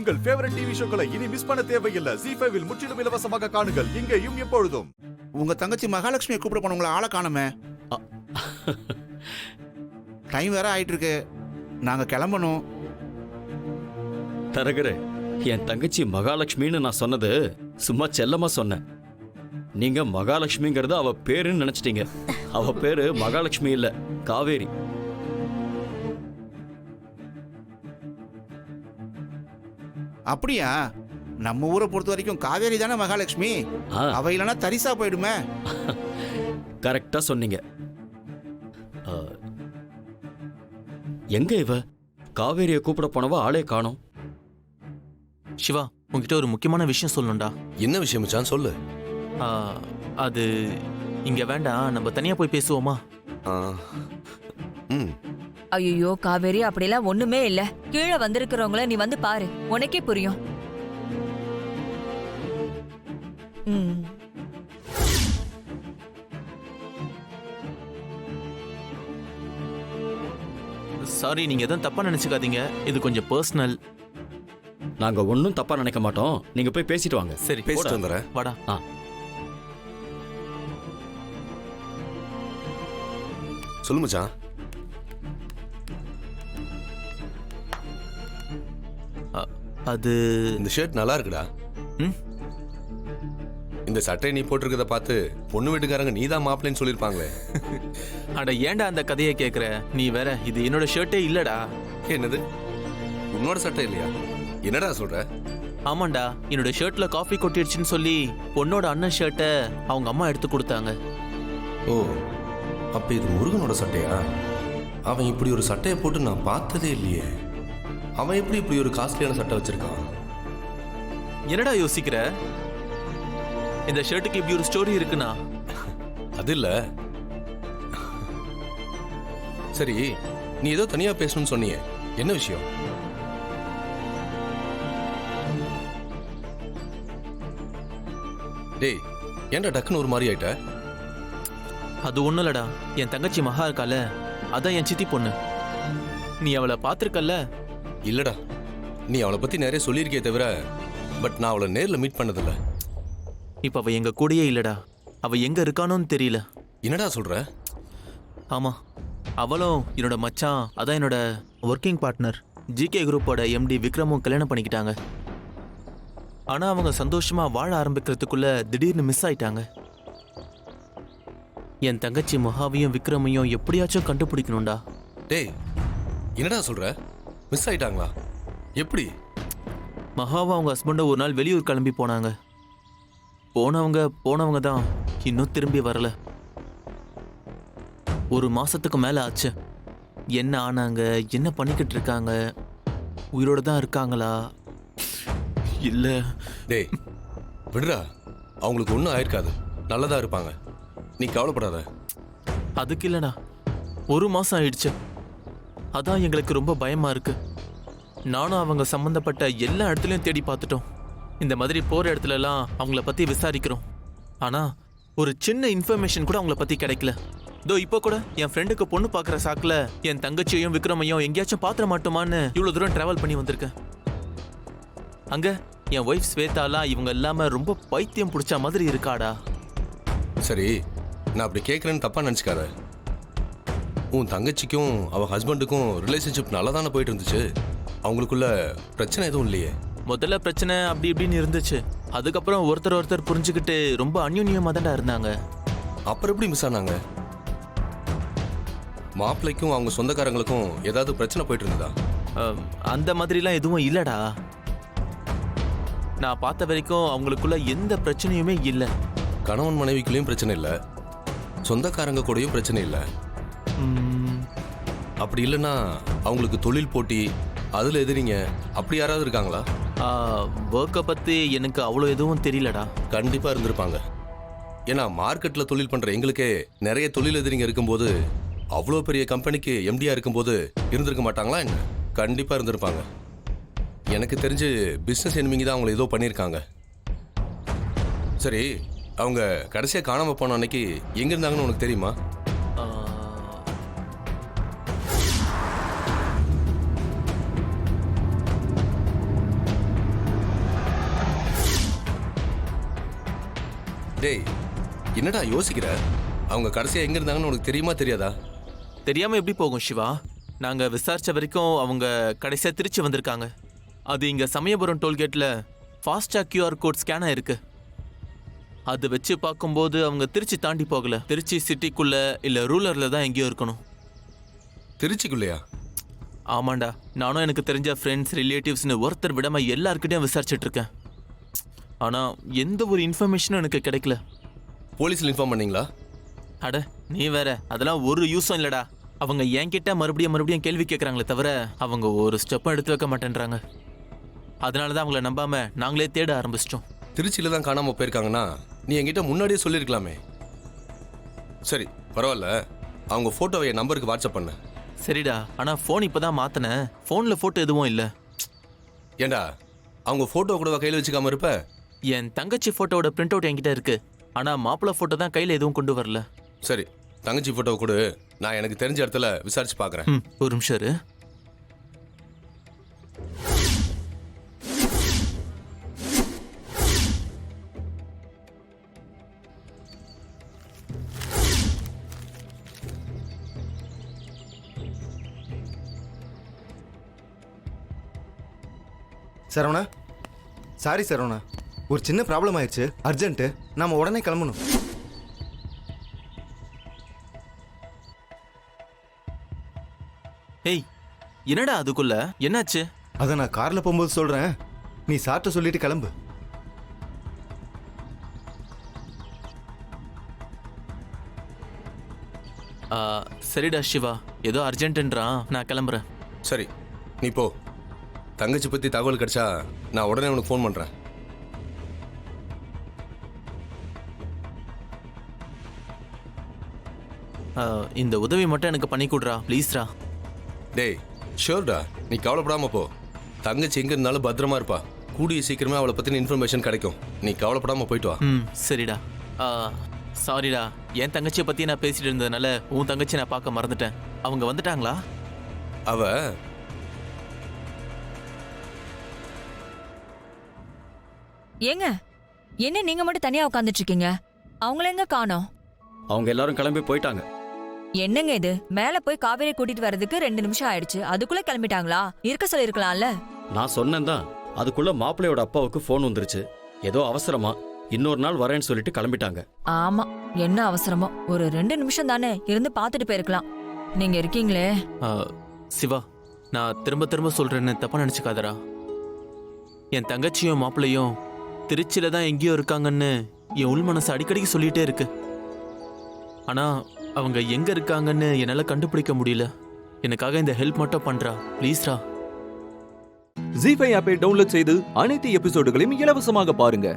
உங்கள் favourite TV ஷோக்களை இனி miss பண்ண தேவையில்லை. ZEE5 இல் முற்றிலும் இலவசமாக காணுங்கள், இங்கேயும் எப்பொழுதும். உங்க தங்கச்சி மகாலட்சுமியை கூப்பிட போனவங்கள ஆளை காணுமே. டைம் வேற ஆயிட்டு இருக்கு, நாங்க கிளம்பணும். தரகரே, என் தங்கச்சி மகாலட்சுமின்னு நான் சொன்னது சும்மா செல்லமா சொன்னேன். நீங்க மகாலட்சுமிங்கிறது அவ பேருன்னு நினைச்சிட்டீங்க. அவ பேரு மகாலட்சுமி இல்ல, காவேரி. அப்படியா? நம்ம ஊரை பொறுத்த வரைக்கும் காவேரி தானே மகாலட்சுமி. அவ இல்லைன்னா தரிசா போயிடுமே. கரெக்டா சொன்னீங்க. எங்க இவ? காவேரியை கூப்பிட போனவ ஆளே காணோம். சிவா, உங்ககிட்ட ஒரு முக்கியமான விஷயம் சொல்லணும்டா. என்ன விஷயம் மச்சான், சொல்லு. அது இங்க வேண்டாம், நம்ம தனியா போய் பேசுவோமா? ஐயோ காவேரி, அப்படிலாம் ஒண்ணுமே இல்ல. கீழே வந்திருக்கிறவங்கள நீ வந்து பாரு, உனக்கே புரியும். சாரி, நீங்க எதுவும் தப்பா நினைச்சுக்காதீங்க, இது கொஞ்சம் பர்சனல். நாங்க ஒன்னும் தப்பா நினைக்க மாட்டோம், நீங்க போய் பேசிட்டு வாங்க. சரி, பேசிட்டு வந்துறேன். வாடா. சொல்லு மச்சான். அது இந்த ஷர்ட் நல்லா இருக்குடா. இந்த சட்டை நீ போட்டிருக்கத பார்த்து பொண்ணு வீட்டுக்காரங்க நீதான் மாப்பிள்ளைன்னு சொல்லிருப்பாங்களே. அட ஏன்டா அந்த கதையை கேக்குற? நீ வேற, இது என்னோட ஷர்ட்டே இல்லடா. என்னது, உன்னோட சட்டை இல்லையா? என்னடா சொல்ற? ஆமாண்டா, என்னோட ஷர்ட்ல காஃபி கொட்டிடுச்சுன்னு சொல்லி பொண்ணோட அண்ணன் ஷர்ட்டை அவங்க அம்மா எடுத்து கொடுத்தாங்க. ஓ, அப்ப இது முருகனோட சட்டையா? அவன் இப்படி ஒரு சட்டையை போட்டு நான் பார்த்ததே இல்லையே. அவன் எப்படி இப்படி ஒரு காஸ்ட்லியான சட்டை வச்சிருக்கான்? என்னடா யோசிக்கிற? இந்த ஷர்ட்டுக்கு இப்படி ஒரு ஸ்டோரி இருக்குண்ணா. அது இல்ல. சரி, நீ ஏதோ தனியா பேசணும்னு சொன்னியே, என்ன விஷயம்? டேய், ஏன்டா டக்குன்னு ஒரு மாதிரி ஆயிட்ட? அது ஒண்ணும் இல்லடா, என் தங்கச்சி மகா இருக்கால, அதான் என் சித்தி பொண்ணு. நீ அவளை பார்த்திருக்கல்ல? இல்லடா, நீ அவளை பத்தி நிறைய சொல்லியிருக்கே தவிர, பட் நான் அவளை நேர்ல மீட் பண்ணதில்ல. இப்ப அவ எங்க கூடயே இல்லடா. அவ எங்க இருக்கானோன்னு தெரியல. என்னடா சொல்ற? ஆமா, அவளும் என்னோட மச்சான், அதான் என்னோட ஒர்க்கிங் பார்ட்னர் GK குரூப்போட MD விக்ரமும் கல்யாணம் பண்ணிக்கிட்டாங்க. ஆனா அவங்க சந்தோஷமா வாழ ஆரம்பிக்கிறதுக்குள்ள திடீர்னு மிஸ் ஆயிட்டாங்க. என் தங்கச்சி மகாவையும் விக்ரமையும் எப்படியாச்சும் கண்டுபிடிக்கணும்டா. டேய், என்னடா சொல்ற? மிஸ் ஆயிட்டாங்களா? எப்படி? மகாவும் அவங்க ஹஸ்பண்டும் ஒரு நாள் வெளியூர் கிளம்பி போனாங்க. போனவங்க தான் இன்னும் திரும்பி வரல. ஒரு மாசத்துக்கு மேல ஆச்சு. என்ன ஆனாங்க, என்ன பண்ணிக்கிட்டு இருக்காங்க, உயிரோட தான் இருக்காங்களா இல்ல? டேய் விடுறா, அவங்களுக்கு ஒன்றும் ஆயிருக்காது, நல்லதா இருப்பாங்க, நீ கவலைப்படாத. அதுக்கு இல்லடா, ஒரு மாசம் ஆயிடுச்சு. அதான் எங்களுக்கு ரொம்ப பயமா இருக்கு. நானும் அவங்க சம்பந்தப்பட்ட எல்லா இடத்துலயும் தேடி பார்த்துட்டோம். இந்த மாதிரி போற இடத்துலலாம் அவங்கள பத்தி விசாரிக்கிறோம். ஆனா ஒரு சின்ன இன்ஃபர்மேஷன் கூட அவங்கள பத்தி கிடைக்கல. இதோ இப்போ கூட என் ஃப்ரெண்டுக்கு பொண்ணு பார்க்குற சாக்குல என் தங்கச்சியையும் விக்ரமையும் எங்கேயாச்சும் பாத்திர மாட்டோமான்னு இவ்வளவு தூரம் டிராவல் பண்ணி வந்திருக்கேன். அங்க என் ஒய்ஃப் ஸ்வேதாலாம் இவங்க இல்லாம ரொம்ப பைத்தியம் பிடிச்ச மாதிரி இருக்காடா. சரி, நான் அப்படி கேட்குறேன்னு தப்பா நினச்சிக்காத. உன் தங்கச்சிக்கும் அவன் ஹஸ்பண்டுக்கும் ரிலேஷன்ஷிப் நல்லா தானே போயிட்டு இருந்துச்சு. அவங்களுக்குள்ள பிரச்சனை எதுவும் இல்லையே? முதல்ல பிரச்சனை அப்படி இப்படின்னு இருந்துச்சு. அதுக்கப்புறம் ஒருத்தர் புரிஞ்சுக்கிட்டு ரொம்ப அந்யுன்யமா தான்டா இருந்தாங்க. அப்புறம் எப்படி மிஸ் ஆனாங்க? மாப்பிள்ளைக்கும் அவங்க சொந்தக்காரங்களுக்கும் ஏதாவது பிரச்சனை போயிட்டு இருந்ததா? அந்த மாதிரிலாம் எதுவும் இல்லடா. நான் பார்த்த வரைக்கும் அவங்களுக்குள்ள எந்த பிரச்சனையுமே இல்லை. கணவன் மனைவிக்குள்ளேயும் பிரச்சனை இல்லை, சொந்தக்காரங்க கூடயும் பிரச்சனை இல்லை. அப்படி இல்லைன்னா அவங்களுக்கு தொழில் போட்டி, அதுல எதிரிங்க அப்படி யாராவது இருக்காங்களா? ஒர்க்கை பத்தி எனக்கு அவ்வளோ எதுவும் தெரியலடா. கண்டிப்பா இருந்திருப்பாங்க. ஏன்னா மார்க்கெட்ல தொழில் பண்ற எங்களுக்கே நிறைய தொழில் எதிரிங்க இருக்கும்போது, அவ்வளோ பெரிய கம்பெனிக்கு MD-யா இருக்கும்போது இருந்திருக்க மாட்டாங்களா என்ன? கண்டிப்பா இருந்திருப்பாங்க. எனக்கு தெரிஞ்சு பிஸ்னஸ் எனிமிங்க தான் அவங்களை ஏதோ பண்ணியிருக்காங்க. சரி, அவங்க கடைசியாக காணாம போன அன்னைக்கு எங்க இருந்தாங்கன்னு உனக்கு தெரியுமா? டேய் என்னடா யோசிக்கிற? அவங்க கடைசியா எங்க இருந்தாங்கன்னு உனக்கு தெரியுமா தெரியாதா? தெரியாம எப்படி போகும் சிவா? நாங்க விசாரிச்ச வரைக்கும் அவங்க கடைசியா திருச்சி வந்திருக்காங்க. அது இங்க சமயபுரம் டோல்கேட்ல ஃபாஸ்டாக் QR கோட் ஸ்கேன் ஆயிருக்கு. அது வச்சு பார்க்கும்போது அவங்க திருச்சி தாண்டி போகல. திருச்சி சிட்டிக்குள்ள இல்ல ரூரல்ல தான் எங்கேயோ இருக்கணும். திருச்சிக்குள்ளையா? ஆமாண்டா, நானும் எனக்கு தெரிஞ்ச ஃப்ரெண்ட்ஸ் ரிலேட்டிவ்ஸ்னு ஒருத்தர் விடாம எல்லாருக்கிட்டையும் விசாரிச்சுட்டு இருக்கேன். ஆனா எந்த ஒரு இன்ஃபர்மேஷனும் எனக்கு கிடைக்கல. போலீஸ்ல இன்ஃபார்ம் பண்ணீங்களா? அட நீ வேற, அதெல்லாம் ஒரு யூஸும் இல்லடா. அவங்க என்கிட்ட மறுபடியும் கேள்வி கேட்கறாங்களே தவிர அவங்க ஒரு ஸ்டெப்பும் எடுத்து வைக்க மாட்டேன்றாங்க. அதனாலதான் அவங்கள நம்பாம நாங்களே தேட ஆரம்பிச்சிட்டோம். திருச்சியில தான் காணாம போயிருக்காங்கன்னா நீ என்கிட்ட முன்னாடியே சொல்லியிருக்கலாமே. சரி பரவாயில்ல, அவங்க போட்டோவை என் நம்பருக்கு வாட்ஸ்அப் பண்ணு. சரிடா, ஆனா ஃபோன் இப்பதான் மாத்தினேன். ஃபோன்ல போட்டோ எதுவும் இல்ல. ஏண்டா அவங்க போட்டோ கூட கையில் வச்சுக்காம இருப்ப? என் தங்கச்சி போட்டோவோட பிரிண்ட் அவுட் என்கிட்ட இருக்கு. ஆனா மாப்பிள்ளை போட்டோ தான் கையில எதுவும் கொண்டு வரல. சரி தங்கச்சி போட்டோ கொடு, நான் எனக்கு தெரிஞ்ச இடத்துல விசாரிச்சு பார்க்குறேன். ஒரு நிமிஷம் இரு. சரவணா, சாரி சரவணா, ஒரு சின்ன ப்ராப்ளம் ஆயிடுச்சு, அர்ஜென்ட்டு, நாம உடனே கிளம்பணும். ஏய் என்னடா அதுக்குள்ள என்னாச்சு? அதை நான் கார்ல போகும்போது சொல்றேன், நீ சார்ட்ட சொல்லிட்டு கிளம்பு. சரிடா சிவா, ஏதோ அர்ஜென்ட்ன்றான், நான் கிளம்புறேன். சரி நீ போ. தங்கச்சி பற்றி தகவல் கிடைச்சா நான் உடனே உனக்கு ஃபோன் பண்ணுறேன். இந்த உதவி மட்டும் எனக்கு பண்ணி கொடுறா ப்ளீஸ்ரா. டேய் ஷோர்டா, நீ கவலைப்படாம போ. தங்கச்சி எங்கே இருந்தாலும் பத்திரமா இருப்பா. கூடிய சீக்கிரமே அவளை பற்றின இன்ஃபர்மேஷன் கிடைக்கும். நீ கவலைப்படாம போயிட்டு வா. சரிடா. சாரிடா, என் தங்கச்சியை பற்றி நான் பேசிட்டு இருந்ததுனால உன் தங்கச்சி நான் பார்க்க மறந்துட்டேன். அவங்க வந்துட்டாங்களா? அவ ஏங்க, என்ன நீங்க மட்டும் தனியா உட்காந்துட்டு இருக்கீங்க? அவங்கள எங்க காணோம்? அவங்க எல்லாரும் கிளம்பி போயிட்டாங்க. என்னங்க இது, மேல போய் காவேரி கூட்டிட்டு வர்றதுக்கு 2 நிமிஷம் ஆயிடுச்சு, அதுக்குள்ள கிளம்பிட்டாங்களா? இருக்க சொல்லிருக்கலாம்ல. நான் சொன்னேன் தான், அதுக்குள்ள மாப்பிள்ளையோட அப்பாவுக்கு ஃபோன் வந்துருச்சு. ஏதோ அவசரமா இன்னொரு நாள் வரேன்னு சொல்லிட்டு கிளம்பிட்டாங்க. ஆமா, என்ன அவசரமோ, ஒரு 2 நிமிஷம் தானே இருந்து பாத்துட்டு போயிருக்கலாம். நீங்க இருக்கீங்களே. சிவா, நான் திரும்ப திரும்ப சொல்றேன்னு தப்பா நினைச்சுக்காதரா. என் தங்கச்சியும் மாப்பிள்ளையும் திருச்சியில தான் எங்கேயோ இருக்காங்கன்னு என் உள் மனசு அடிக்கடிக்கு சொல்லிட்டே இருக்கு. ஆனா அவங்க எங்க இருக்காங்கன்னு என்னால கண்டுபிடிக்க முடியல. எனக்காக இந்த ஹெல்ப் மட்டும் பண்றா ப்ளீஸ்ரா. ஜீ5 ஆப்பை டவுன்லோட் செய்து அனைத்து எபிசோடுகளையும் இலவசமாக பாருங்க.